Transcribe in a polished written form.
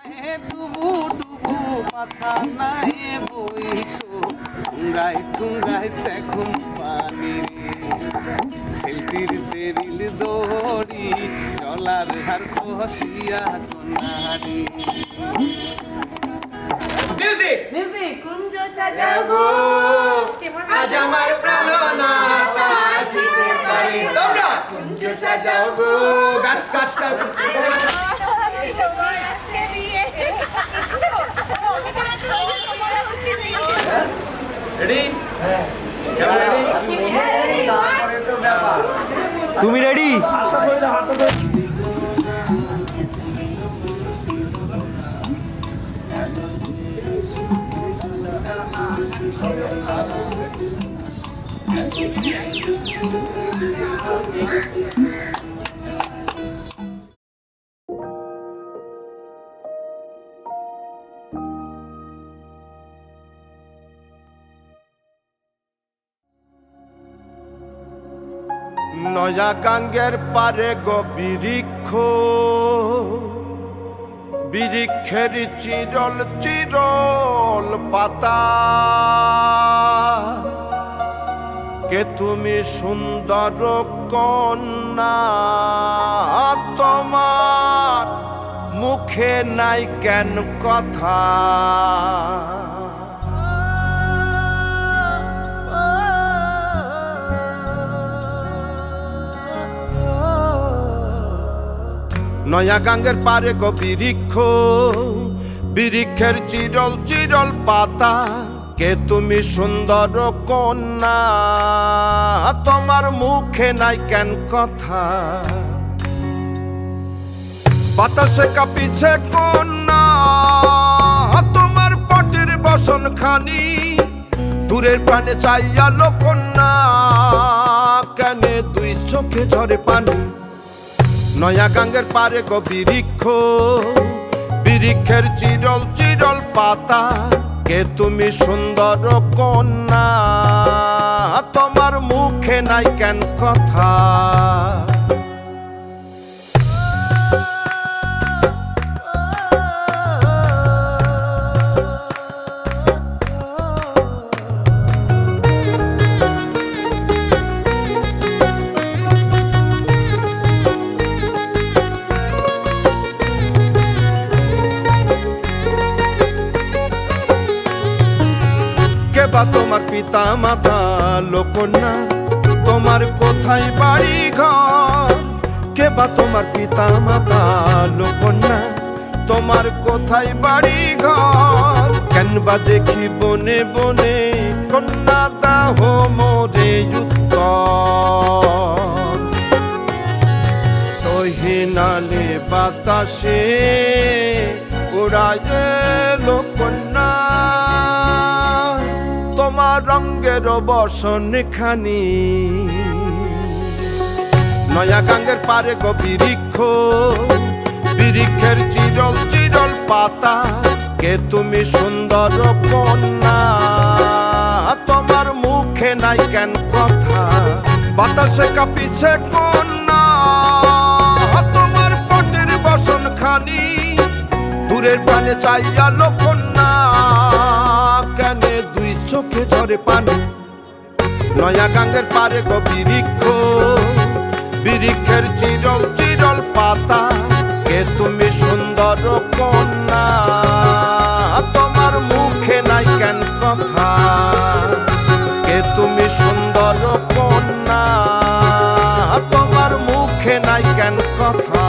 ডুবু ডুবু পাছানায় বইছো ঠুঙ্গায় ঠুঙ্গায় সেখুম পানি সেলফির সেরিল দড়ি ডলার হার খসিয়া কনারি মিউজিক মিউজিক কুঞ্জ সাজাবো আজ আমার প্রাণনাথ আসিতে পারে তোমরা কুঞ্জ সাজাবো গাছ গাছ গাছ রেডি রেডি তারপরে তো ব্যাপার তুমি রেডি? নয়া গাঙ্গের পারে গো বিরিক্ষ বিরিক্ষের চিরল চিরল পাতা কে তুমি সুন্দর কন্যা তোমার মুখে নাই কেন কথা নয়া গাঙ্গের পারে গো বিরিক্ষ বিরিক্ষের চিরল চিরল পাতা কে তুমি সুন্দর কন্যা তোমার মুখে নাই কেন কথা বাতাসে কাঁপিছে কন্যা তোমার পটের বসন খানি দূরের প্রাণে চাইয়ালো কন্যা কেনে দুই চোখে ঝরে পানি নয়া গাঙ্গের পারে গো বিরিক্ষ বিরিক্ষের চিরল চিরল পাতা কে তুমি সুন্দর কন্যা তোমার মুখে নাই কেন কথা বা তোমার পিতা মাতা লোকন্যা তোমার কোথায় বাড়ি ঘর কে বা তোমার পিতা মাতা লোকন্যা তোমার কোথায় বাড়ি ঘর কেন বা দেখি বনে বনে কন্যা দাহ মোরে উত্তর তহিনালে বাতাসে উড়ায় লোকন্যা তোমার রঙ্গের বসন খানি নয়া গাঙ্গের পারে গো বিরিক্ষ বিরিক্ষের চিরল চিরল পাতা কে তুমি সুন্দর কন্যা তোমার মুখে নাই কেন কথা বাতাসে কাঁপিছে কন্যা তোমার পটের বসন খানি দূরের প্রাণে চাইয়ালো কন্যা কেনে দুই চোখে ঝরে পানি নয়া গাঙ্গের পারে গো বিরিক্ষ বিরিক্ষের চিরল চিরল পাতা কে তুমি সুন্দর কন্যা তোমার মুখে নাই কেন কথা কে তুমি সুন্দর কন্যা তোমার মুখে নাই কেন কথা